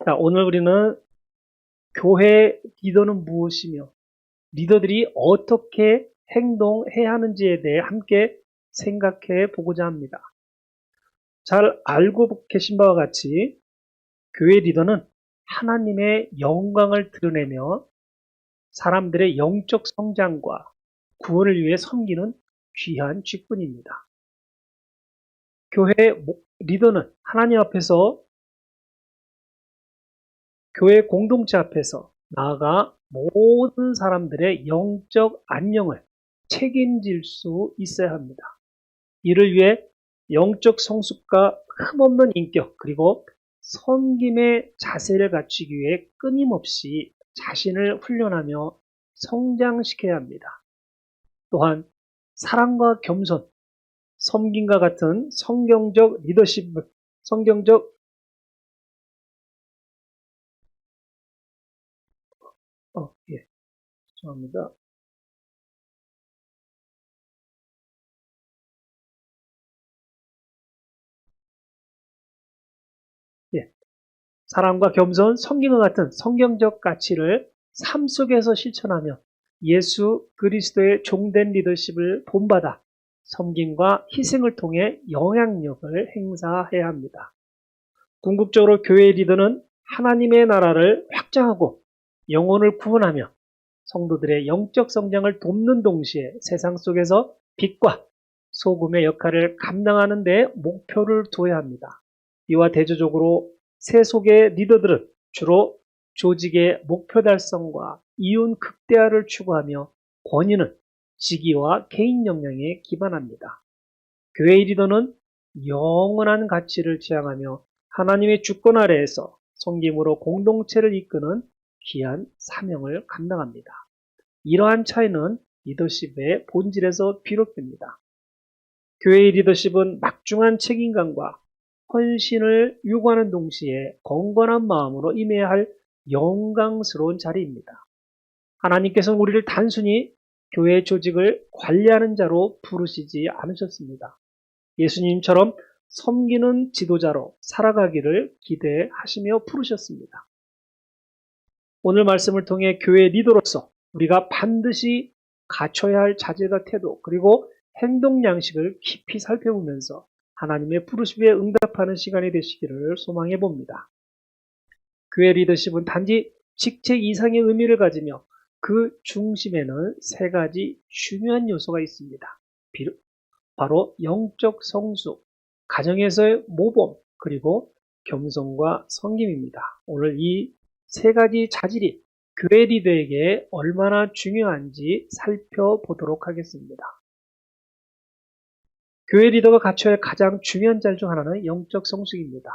자, 오늘 우리는 교회 리더는 무엇이며 리더들이 어떻게 행동해야 하는지에 대해 함께 생각해 보고자 합니다. 잘 알고 계신 바와 같이 교회 리더는 하나님의 영광을 드러내며 사람들의 영적 성장과 구원을 위해 섬기는 귀한 직분입니다. 교회 리더는 하나님 앞에서 교회 공동체 앞에서 나아가 모든 사람들의 영적 안녕을 책임질 수 있어야 합니다. 이를 위해 영적 성숙과 흠없는 인격 그리고 섬김의 자세를 갖추기 위해 끊임없이 자신을 훈련하며 성장시켜야 합니다. 또한 사랑과 겸손, 섬김과 같은 성경적 리더십, 성경적 예, 죄송합니다. 예, 사랑과 겸손, 섬김과 같은 성경적 가치를 삶 속에서 실천하며 예수 그리스도의 종된 리더십을 본받아 섬김과 희생을 통해 영향력을 행사해야 합니다. 궁극적으로 교회의 리더는 하나님의 나라를 확장하고 영혼을 구원하며 성도들의 영적 성장을 돕는 동시에 세상 속에서 빛과 소금의 역할을 감당하는 데 목표를 두어야 합니다. 이와 대조적으로 세속의 리더들은 주로 조직의 목표 달성과 이윤 극대화를 추구하며 권위는 직위와 개인 역량에 기반합니다. 교회의 리더는 영원한 가치를 지향하며 하나님의 주권 아래에서 섬김으로 공동체를 이끄는 귀한 사명을 감당합니다. 이러한 차이는 리더십의 본질에서 비롯됩니다. 교회의 리더십은 막중한 책임감과 헌신을 요구하는 동시에 건건한 마음으로 임해야 할 영광스러운 자리입니다. 하나님께서는 우리를 단순히 교회 조직을 관리하는 자로 부르시지 않으셨습니다. 예수님처럼 섬기는 지도자로 살아가기를 기대하시며 부르셨습니다. 오늘 말씀을 통해 교회 리더로서 우리가 반드시 갖춰야 할 자질과 태도 그리고 행동 양식을 깊이 살펴보면서 하나님의 부르심에 응답하는 시간이 되시기를 소망해 봅니다. 교회 리더십은 단지 직책 이상의 의미를 가지며 그 중심에는 세 가지 중요한 요소가 있습니다. 바로 영적 성숙, 가정에서의 모범, 그리고 겸손과 섬김입니다. 오늘 이 세 가지 자질이 교회 리더에게 얼마나 중요한지 살펴보도록 하겠습니다. 교회 리더가 갖춰야 할 가장 중요한 자질 중 하나는 영적 성숙입니다.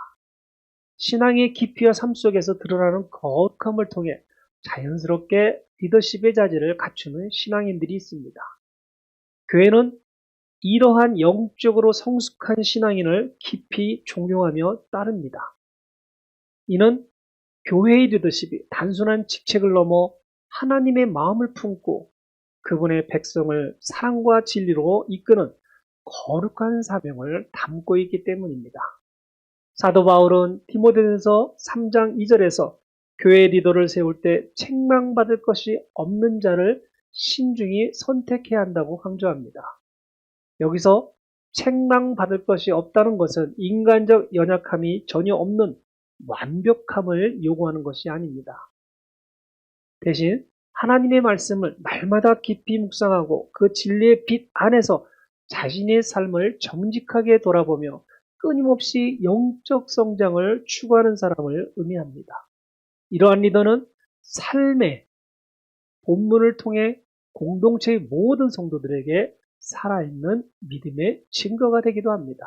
신앙의 깊이와 삶 속에서 드러나는 거룩함을 통해 자연스럽게 리더십의 자질을 갖추는 신앙인들이 있습니다. 교회는 이러한 영적으로 성숙한 신앙인을 깊이 존경하며 따릅니다. 이는 교회의 리더십이 단순한 직책을 넘어 하나님의 마음을 품고 그분의 백성을 사랑과 진리로 이끄는 거룩한 사명을 담고 있기 때문입니다. 사도 바울은 디모데전서 3장 2절에서 교회 리더를 세울 때 책망받을 것이 없는 자를 신중히 선택해야 한다고 강조합니다. 여기서 책망받을 것이 없다는 것은 인간적 연약함이 전혀 없는 완벽함을 요구하는 것이 아닙니다. 대신 하나님의 말씀을 날마다 깊이 묵상하고 그 진리의 빛 안에서 자신의 삶을 정직하게 돌아보며 끊임없이 영적 성장을 추구하는 사람을 의미합니다. 이러한 리더는 삶의 본문을 통해 공동체의 모든 성도들에게 살아있는 믿음의 증거가 되기도 합니다.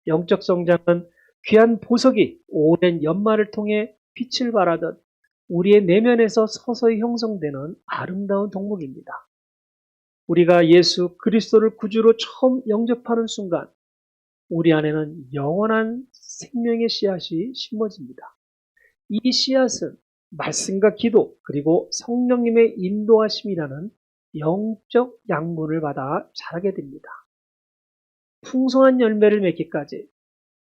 영적 성장은 귀한 보석이 오랜 연말을 통해 빛을 발하듯 우리의 내면에서 서서히 형성되는 아름다운 덕목입니다. 우리가 예수 그리스도를 구주로 처음 영접하는 순간 우리 안에는 영원한 생명의 씨앗이 심어집니다. 이 씨앗은 말씀과 기도 그리고 성령님의 인도하심이라는 영적 양분을 받아 자라게 됩니다. 풍성한 열매를 맺기까지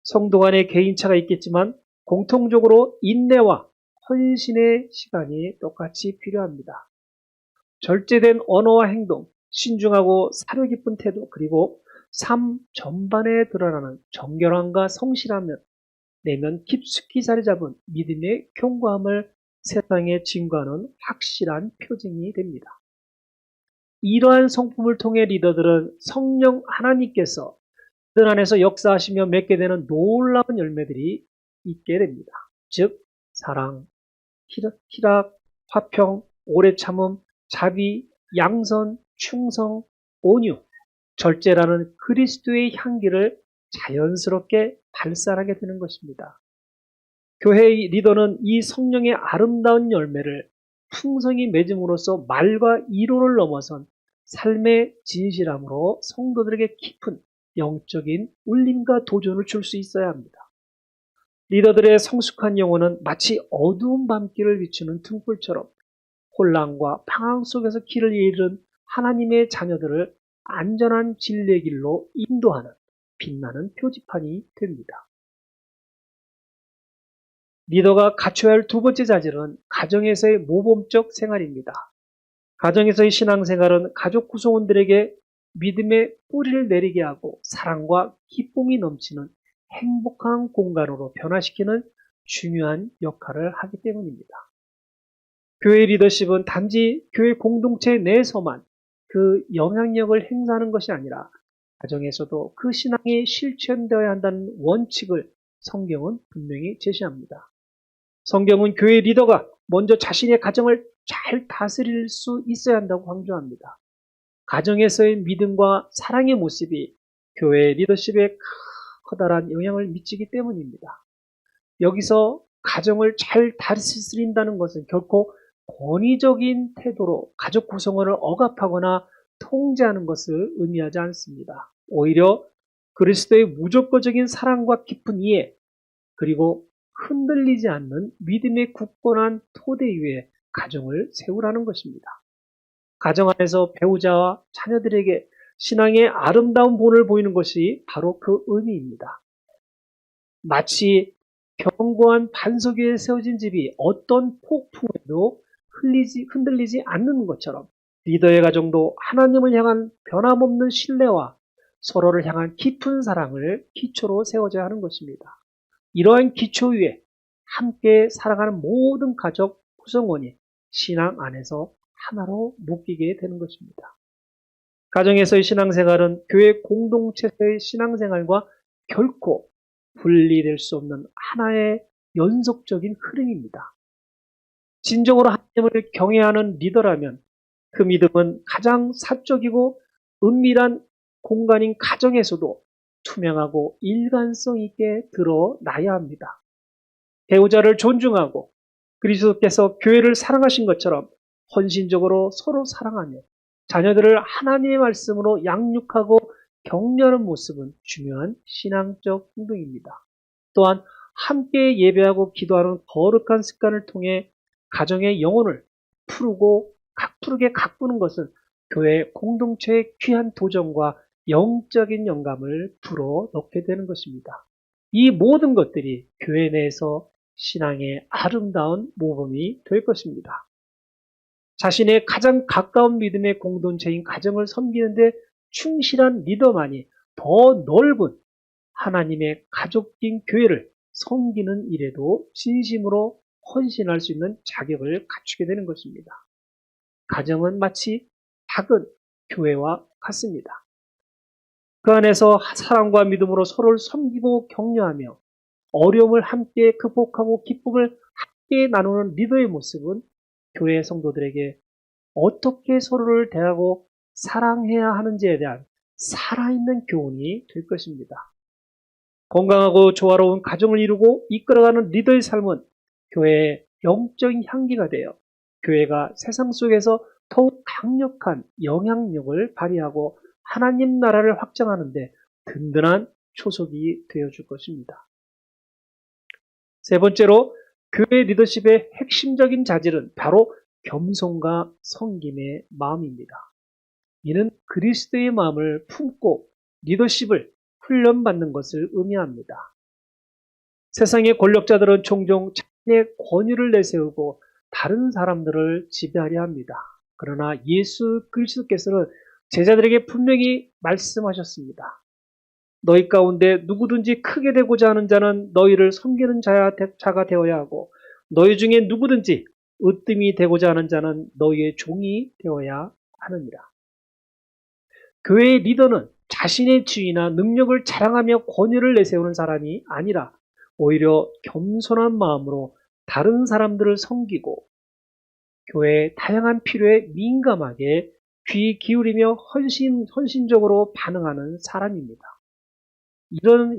성도 간의 개인차가 있겠지만 공통적으로 인내와 헌신의 시간이 똑같이 필요합니다. 절제된 언어와 행동, 신중하고 사려 깊은 태도, 그리고 삶 전반에 드러나는 정결함과 성실함은 내면 깊숙이 자리 잡은 믿음의 견고함을 세상에 증거하는 확실한 표징이 됩니다. 이러한 성품을 통해 리더들은 성령 하나님께서 그들 안에서 역사하시며 맺게 되는 놀라운 열매들이 있게 됩니다. 즉 사랑, 희락, 화평, 오래 참음, 자비, 양선, 충성, 온유, 절제라는 그리스도의 향기를 자연스럽게 발산하게 되는 것입니다. 교회의 리더는 이 성령의 아름다운 열매를 풍성히 맺음으로써 말과 이론을 넘어선 삶의 진실함으로 성도들에게 깊은 영적인 울림과 도전을 줄 수 있어야 합니다. 리더들의 성숙한 영혼은 마치 어두운 밤길을 비추는 등불처럼 혼란과 방황 속에서 길을 잃은 하나님의 자녀들을 안전한 진리의 길로 인도하는 빛나는 표지판이 됩니다. 리더가 갖춰야 할 두 번째 자질은 가정에서의 모범적 생활입니다. 가정에서의 신앙생활은 가족 구성원들에게 믿음의 뿌리를 내리게 하고 사랑과 기쁨이 넘치는 행복한 공간으로 변화시키는 중요한 역할을 하기 때문입니다. 교회 리더십은 단지 교회 공동체 내에서만 그 영향력을 행사하는 것이 아니라 가정에서도 그 신앙이 실천되어야 한다는 원칙을 성경은 분명히 제시합니다. 성경은 교회 리더가 먼저 자신의 가정을 잘 다스릴 수 있어야 한다고 강조합니다. 가정에서의 믿음과 사랑의 모습이 교회 리더십에 커다란 영향을 미치기 때문입니다. 여기서 가정을 잘 다스린다는 것은 결코 권위적인 태도로 가족 구성원을 억압하거나 통제하는 것을 의미하지 않습니다. 오히려 그리스도의 무조건적인 사랑과 깊은 이해, 그리고 흔들리지 않는 믿음의 굳건한 토대 위에 가정을 세우라는 것입니다. 가정 안에서 배우자와 자녀들에게 신앙의 아름다운 본을 보이는 것이 바로 그 의미입니다. 마치 견고한 반석 위에 세워진 집이 어떤 폭풍에도 흔들리지 않는 것처럼 리더의 가정도 하나님을 향한 변함없는 신뢰와 서로를 향한 깊은 사랑을 기초로 세워져야 하는 것입니다. 이러한 기초 위에 함께 살아가는 모든 가족 구성원이 신앙 안에서 하나로 묶이게 되는 것입니다. 가정에서의 신앙생활은 교회 공동체의 신앙생활과 결코 분리될 수 없는 하나의 연속적인 흐름입니다. 진정으로 하나님을 경외하는 리더라면 그 믿음은 가장 사적이고 은밀한 공간인 가정에서도 투명하고 일관성 있게 드러나야 합니다. 배우자를 존중하고 그리스도께서 교회를 사랑하신 것처럼 헌신적으로 서로 사랑하며 자녀들을 하나님의 말씀으로 양육하고 격려하는 모습은 중요한 신앙적 행동입니다. 또한 함께 예배하고 기도하는 거룩한 습관을 통해 가정의 영혼을 푸르게 가꾸는 것은 교회 공동체의 귀한 도전과 영적인 영감을 불어넣게 되는 것입니다. 이 모든 것들이 교회 내에서 신앙의 아름다운 모범이 될 것입니다. 자신의 가장 가까운 믿음의 공동체인 가정을 섬기는데 충실한 리더만이 더 넓은 하나님의 가족인 교회를 섬기는 일에도 진심으로 헌신할 수 있는 자격을 갖추게 되는 것입니다. 가정은 마치 작은 교회와 같습니다. 그 안에서 사랑과 믿음으로 서로를 섬기고 격려하며 어려움을 함께 극복하고 기쁨을 함께 나누는 리더의 모습은 교회 성도들에게 어떻게 서로를 대하고 사랑해야 하는지에 대한 살아있는 교훈이 될 것입니다. 건강하고 조화로운 가정을 이루고 이끌어가는 리더의 삶은 교회의 영적인 향기가 되어 교회가 세상 속에서 더욱 강력한 영향력을 발휘하고 하나님 나라를 확장하는 데 든든한 초석이 되어줄 것입니다. 세 번째로 교회 리더십의 핵심적인 자질은 바로 겸손과 섬김의 마음입니다. 이는 그리스도의 마음을 품고 리더십을 훈련받는 것을 의미합니다. 세상의 권력자들은 종종 자신의 권위를 내세우고 다른 사람들을 지배하려 합니다. 그러나 예수 그리스도께서는 제자들에게 분명히 말씀하셨습니다. 너희 가운데 누구든지 크게 되고자 하는 자는 너희를 섬기는 자가 되어야 하고, 너희 중에 누구든지 으뜸이 되고자 하는 자는 너희의 종이 되어야 하느니라. 교회의 리더는 자신의 지위나 능력을 자랑하며 권위를 내세우는 사람이 아니라 오히려 겸손한 마음으로 다른 사람들을 섬기고 교회의 다양한 필요에 민감하게 귀 기울이며 헌신적으로 반응하는 사람입니다.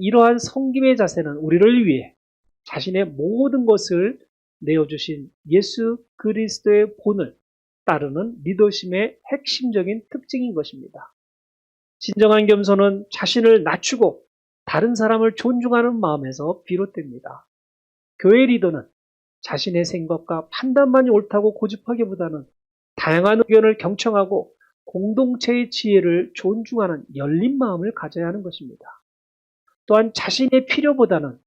이러한 섬김의 자세는 우리를 위해 자신의 모든 것을 내어주신 예수 그리스도의 본을 따르는 리더십의 핵심적인 특징인 것입니다. 진정한 겸손은 자신을 낮추고 다른 사람을 존중하는 마음에서 비롯됩니다. 교회 리더는 자신의 생각과 판단만이 옳다고 고집하기보다는 다양한 의견을 경청하고 공동체의 지혜를 존중하는 열린 마음을 가져야 하는 것입니다. 또한 자신의 필요보다는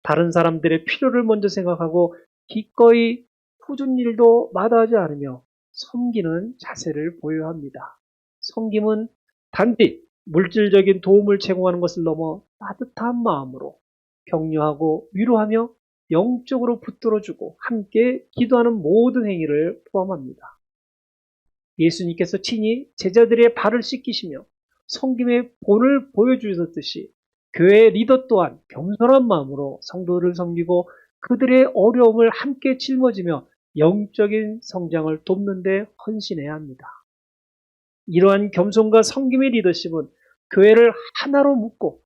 다른 사람들의 필요를 먼저 생각하고 기꺼이 푸준 일도 마다하지 않으며 섬기는 자세를 보여야 합니다. 섬김은 단지 물질적인 도움을 제공하는 것을 넘어 따뜻한 마음으로 격려하고 위로하며 영적으로 붙들어주고 함께 기도하는 모든 행위를 포함합니다. 예수님께서 친히 제자들의 발을 씻기시며 섬김의 본을 보여주셨듯이 교회의 리더 또한 겸손한 마음으로 성도를 섬기고 그들의 어려움을 함께 짊어지며 영적인 성장을 돕는 데 헌신해야 합니다. 이러한 겸손과 섬김의 리더십은 교회를 하나로 묶고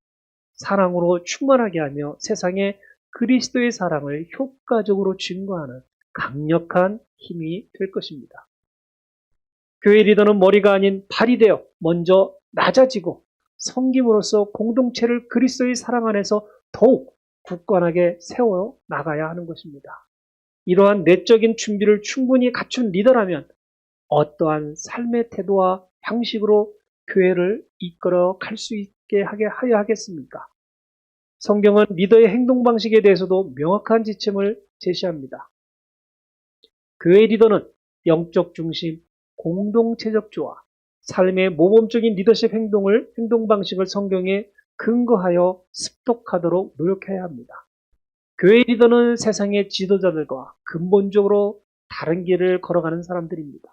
사랑으로 충만하게 하며 세상에 그리스도의 사랑을 효과적으로 증거하는 강력한 힘이 될 것입니다. 교회 리더는 머리가 아닌 발이 되어 먼저 낮아지고 섬김으로써 공동체를 그리스도의 사랑 안에서 더욱 굳건하게 세워 나가야 하는 것입니다. 이러한 내적인 준비를 충분히 갖춘 리더라면 어떠한 삶의 태도와 방식으로 교회를 이끌어 갈 수 있게 하여 하겠습니까? 성경은 리더의 행동 방식에 대해서도 명확한 지침을 제시합니다. 교회 리더는 영적 중심, 공동체적 조화, 삶의 모범적인 리더십 행동 방식을 성경에 근거하여 습득하도록 노력해야 합니다. 교회 리더는 세상의 지도자들과 근본적으로 다른 길을 걸어가는 사람들입니다.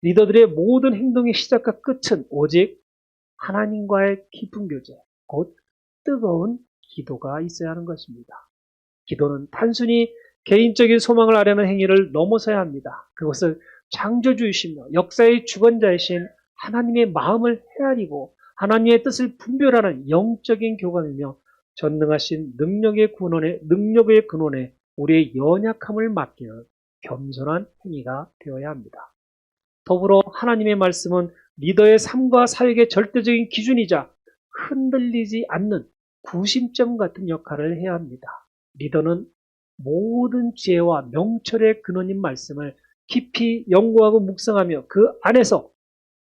리더들의 모든 행동의 시작과 끝은 오직 하나님과의 깊은 교제, 곧 뜨거운 기도가 있어야 하는 것입니다. 기도는 단순히 개인적인 소망을 아뢰는 행위를 넘어서야 합니다. 그것을 창조주이시며 역사의 주관자이신 하나님의 마음을 헤아리고 하나님의 뜻을 분별하는 영적인 교감이며 전능하신 능력의 근원에 우리의 연약함을 맡기는 겸손한 행위가 되어야 합니다. 더불어 하나님의 말씀은 리더의 삶과 사역의 절대적인 기준이자 흔들리지 않는 구심점 같은 역할을 해야 합니다. 리더는 모든 지혜와 명철의 근원인 말씀을 깊이 연구하고 묵상하며 그 안에서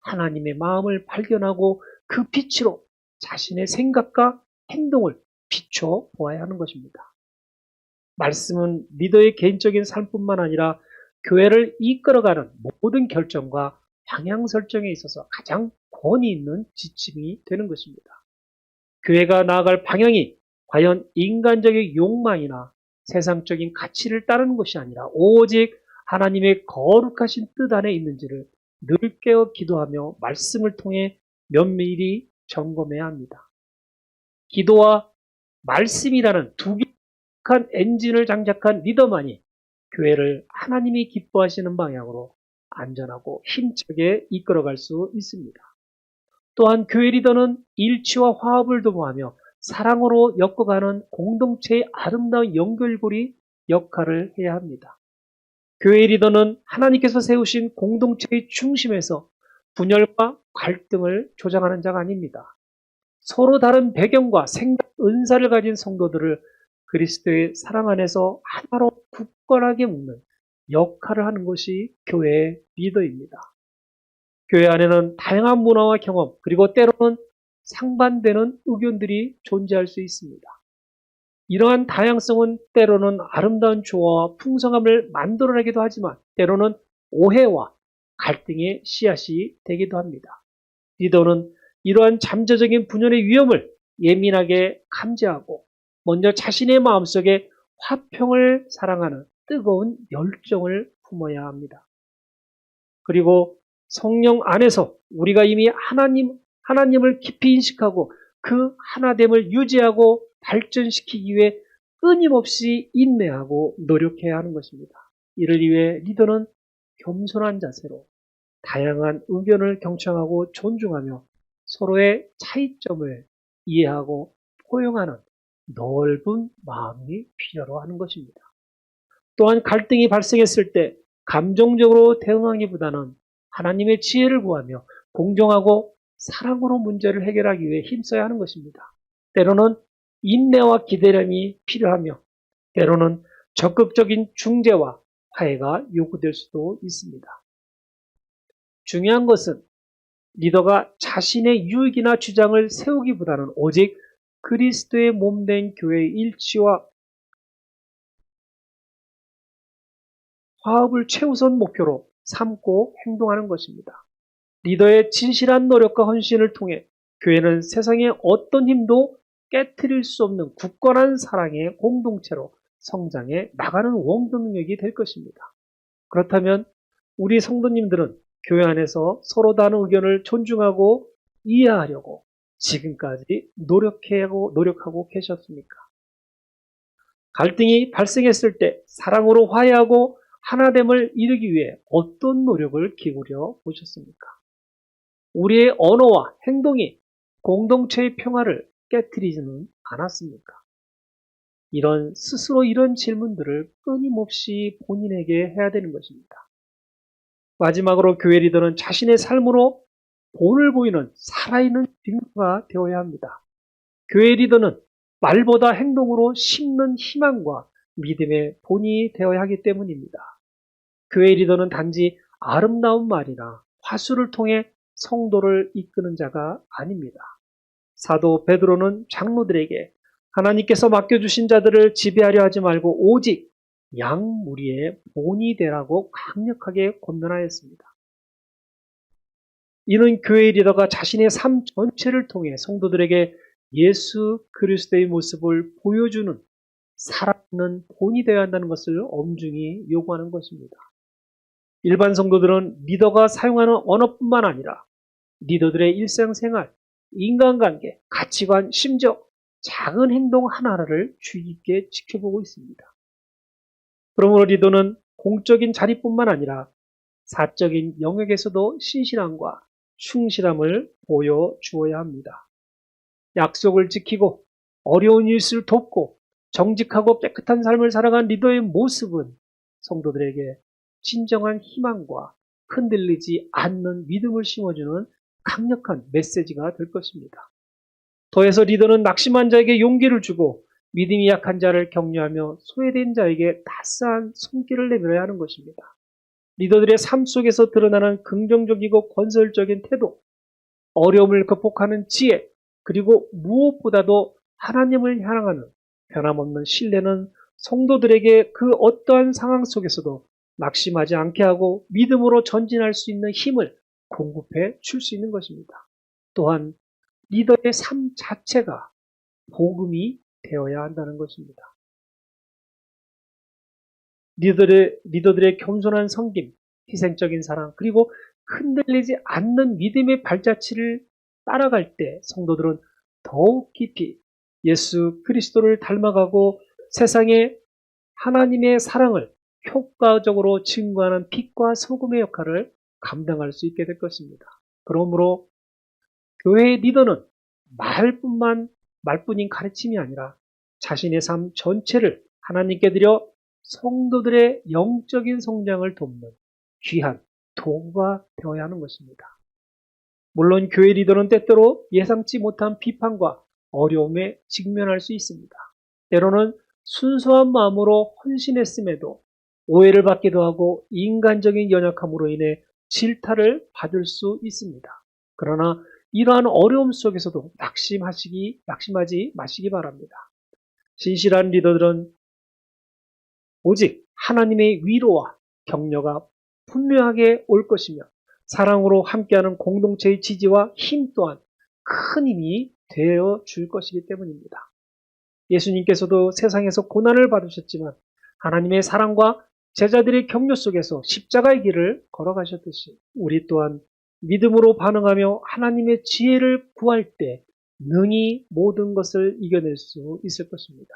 하나님의 마음을 발견하고 그 빛으로 자신의 생각과 행동을 비춰 보아야 하는 것입니다. 말씀은 리더의 개인적인 삶뿐만 아니라 교회를 이끌어가는 모든 결정과 방향 설정에 있어서 가장 권위 있는 지침이 되는 것입니다. 교회가 나아갈 방향이 과연 인간적인 욕망이나 세상적인 가치를 따르는 것이 아니라 오직 하나님의 거룩하신 뜻 안에 있는지를 늘 깨어 기도하며 말씀을 통해 면밀히 점검해야 합니다. 기도와 말씀이라는 두 개의 엔진을 장착한 리더만이 교회를 하나님이 기뻐하시는 방향으로 안전하고 힘차게 이끌어갈 수 있습니다. 또한 교회 리더는 일치와 화합을 도모하며 사랑으로 엮어가는 공동체의 아름다운 연결고리 역할을 해야 합니다. 교회 리더는 하나님께서 세우신 공동체의 중심에서 분열과 갈등을 조장하는 자가 아닙니다. 서로 다른 배경과 생각, 은사를 가진 성도들을 그리스도의 사랑 안에서 하나로 굳건하게 묶는 역할을 하는 것이 교회의 리더입니다. 교회 안에는 다양한 문화와 경험, 그리고 때로는 상반되는 의견들이 존재할 수 있습니다. 이러한 다양성은 때로는 아름다운 조화와 풍성함을 만들어내기도 하지만 때로는 오해와 갈등의 씨앗이 되기도 합니다. 리더는 이러한 잠재적인 분열의 위험을 예민하게 감지하고 먼저 자신의 마음속에 화평을 사랑하는 뜨거운 열정을 품어야 합니다. 그리고 성령 안에서 우리가 이미 하나님을 깊이 인식하고 그 하나됨을 유지하고 발전시키기 위해 끊임없이 인내하고 노력해야 하는 것입니다. 이를 위해 리더는 겸손한 자세로 다양한 의견을 경청하고 존중하며 서로의 차이점을 이해하고 포용하는 넓은 마음이 필요로 하는 것입니다. 또한 갈등이 발생했을 때 감정적으로 대응하기보다는 하나님의 지혜를 구하며 공정하고 사랑으로 문제를 해결하기 위해 힘써야 하는 것입니다. 때로는 인내와 기다림이 필요하며 때로는 적극적인 중재와 화해가 요구될 수도 있습니다. 중요한 것은 리더가 자신의 유익이나 주장을 세우기보다는 오직 그리스도의 몸된 교회의 일치와 화합을 최우선 목표로 삼고 행동하는 것입니다. 리더의 진실한 노력과 헌신을 통해 교회는 세상의 어떤 힘도 깨트릴 수 없는 굳건한 사랑의 공동체로 성장해 나가는 원동력이 될 것입니다. 그렇다면 우리 성도님들은 교회 안에서 서로 다른 의견을 존중하고 이해하려고 지금까지 노력하고 계셨습니까? 갈등이 발생했을 때 사랑으로 화해하고 하나됨을 이루기 위해 어떤 노력을 기울여 보셨습니까? 우리의 언어와 행동이 공동체의 평화를 깨트리지는 않았습니까? 스스로 이런 질문들을 끊임없이 본인에게 해야 되는 것입니다. 마지막으로 교회 리더는 자신의 삶으로 본을 보이는 살아있는 증거가 되어야 합니다. 교회 리더는 말보다 행동으로 심는 희망과 믿음의 본이 되어야 하기 때문입니다. 교회 리더는 단지 아름다운 말이나 화술을 통해 성도를 이끄는 자가 아닙니다. 사도 베드로는 장로들에게 하나님께서 맡겨주신 자들을 지배하려 하지 말고 오직 양무리의 본이 되라고 강력하게 권면하였습니다. 이는 교회 리더가 자신의 삶 전체를 통해 성도들에게 예수 그리스도의 모습을 보여주는 살아있는 본이 되어야 한다는 것을 엄중히 요구하는 것입니다. 일반 성도들은 리더가 사용하는 언어뿐만 아니라 리더들의 일상생활, 인간관계, 가치관, 심지어 작은 행동 하나하나를 주의 깊게 지켜보고 있습니다. 그러므로 리더는 공적인 자리뿐만 아니라 사적인 영역에서도 신실함과 충실함을 보여주어야 합니다. 약속을 지키고 어려운 일을 돕고 정직하고 깨끗한 삶을 살아간 리더의 모습은 성도들에게 진정한 희망과 흔들리지 않는 믿음을 심어주는 강력한 메시지가 될 것입니다. 더해서 리더는 낙심한 자에게 용기를 주고 믿음이 약한 자를 격려하며 소외된 자에게 따스한 손길을 내밀어야 하는 것입니다. 리더들의 삶 속에서 드러나는 긍정적이고 건설적인 태도, 어려움을 극복하는 지혜, 그리고 무엇보다도 하나님을 향하는 변함없는 신뢰는 성도들에게 그 어떠한 상황 속에서도 낙심하지 않게 하고 믿음으로 전진할 수 있는 힘을 공급해 줄 수 있는 것입니다. 또한 리더의 삶 자체가 복음이 되어야 한다는 것입니다. 리더들의 겸손한 섬김, 희생적인 사랑, 그리고 흔들리지 않는 믿음의 발자취를 따라갈 때 성도들은 더욱 깊이 예수 그리스도를 닮아가고 세상에 하나님의 사랑을 효과적으로 증거하는 빛과 소금의 역할을 감당할 수 있게 될 것입니다. 그러므로 교회의 리더는 말뿐인 가르침이 아니라 자신의 삶 전체를 하나님께 드려 성도들의 영적인 성장을 돕는 귀한 도구가 되어야 하는 것입니다. 물론 교회 리더는 때때로 예상치 못한 비판과 어려움에 직면할 수 있습니다. 때로는 순수한 마음으로 헌신했음에도 오해를 받기도 하고 인간적인 연약함으로 인해 질타를 받을 수 있습니다. 그러나 이러한 어려움 속에서도 낙심하지 마시기 바랍니다. 신실한 리더들은 오직 하나님의 위로와 격려가 분명하게 올 것이며 사랑으로 함께하는 공동체의 지지와 힘 또한 큰 힘이 되어 줄 것이기 때문입니다. 예수님께서도 세상에서 고난을 받으셨지만 하나님의 사랑과 제자들의 격려 속에서 십자가의 길을 걸어가셨듯이 우리 또한 믿음으로 반응하며 하나님의 지혜를 구할 때 능히 모든 것을 이겨낼 수 있을 것입니다.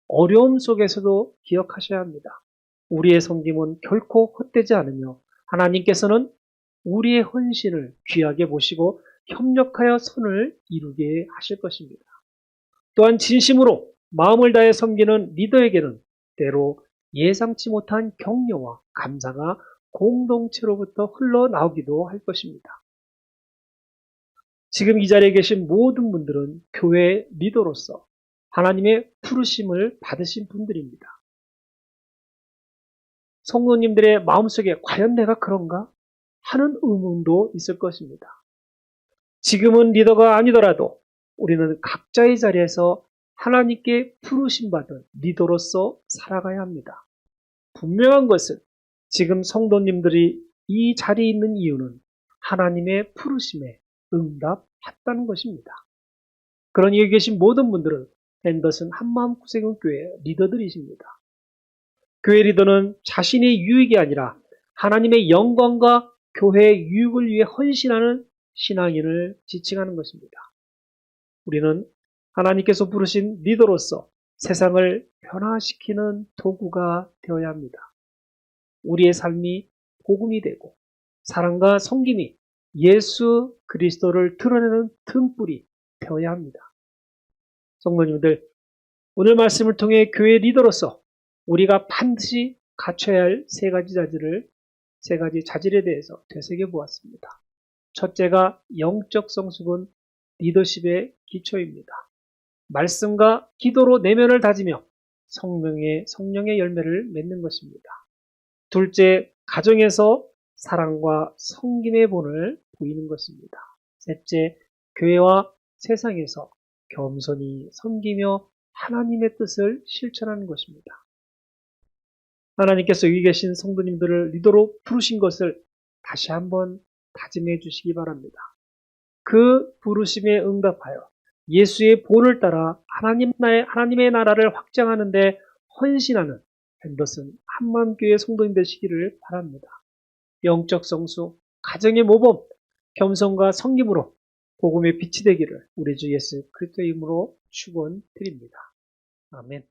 어려움 속에서도 기억하셔야 합니다. 우리의 섬김은 결코 헛되지 않으며 하나님께서는 우리의 헌신을 귀하게 보시고 협력하여 선을 이루게 하실 것입니다. 또한 진심으로 마음을 다해 섬기는 리더에게는 때로 예상치 못한 격려와 감사가 공동체로부터 흘러나오기도 할 것입니다. 지금 이 자리에 계신 모든 분들은 교회 리더로서 하나님의 부르심을 받으신 분들입니다. 성도님들의 마음속에 과연 내가 그런가 하는 의문도 있을 것입니다. 지금은 리더가 아니더라도 우리는 각자의 자리에서 하나님께 부르심받은 리더로서 살아가야 합니다. 분명한 것은 지금 성도님들이 이 자리에 있는 이유는 하나님의 부르심에 응답했다는 것입니다. 그러니 여기 계신 모든 분들은 앤더슨 한마음 구세군교회 리더들이십니다. 교회 리더는 자신의 유익이 아니라 하나님의 영광과 교회의 유익을 위해 헌신하는 신앙인을 지칭하는 것입니다. 우리는 하나님께서 부르신 리더로서 세상을 변화시키는 도구가 되어야 합니다. 우리의 삶이 복음이 되고 사랑과 섬김이 예수 그리스도를 드러내는 등불이 되어야 합니다. 성도님들, 오늘 말씀을 통해 교회 리더로서 우리가 반드시 갖춰야 할 세 가지 자질에 대해서 되새겨보았습니다. 첫째가 영적 성숙은 리더십의 기초입니다. 말씀과 기도로 내면을 다지며 성령의 열매를 맺는 것입니다. 둘째, 가정에서 사랑과 섬김의 본을 보이는 것입니다. 셋째, 교회와 세상에서 겸손히 섬기며 하나님의 뜻을 실천하는 것입니다. 하나님께서 여기 계신 성도님들을 리더로 부르신 것을 다시 한번 다짐해 주시기 바랍니다. 그 부르심에 응답하여 예수의 본을 따라 하나님의 나라를 확장하는 데 헌신하는 앤더슨 한마음교회 성도님 되시기를 바랍니다. 영적 성수, 가정의 모범, 겸손과 섬김으로 복음의 빛이 되기를 우리 주 예수 그리스도의 이름으로 축원드립니다. 아멘.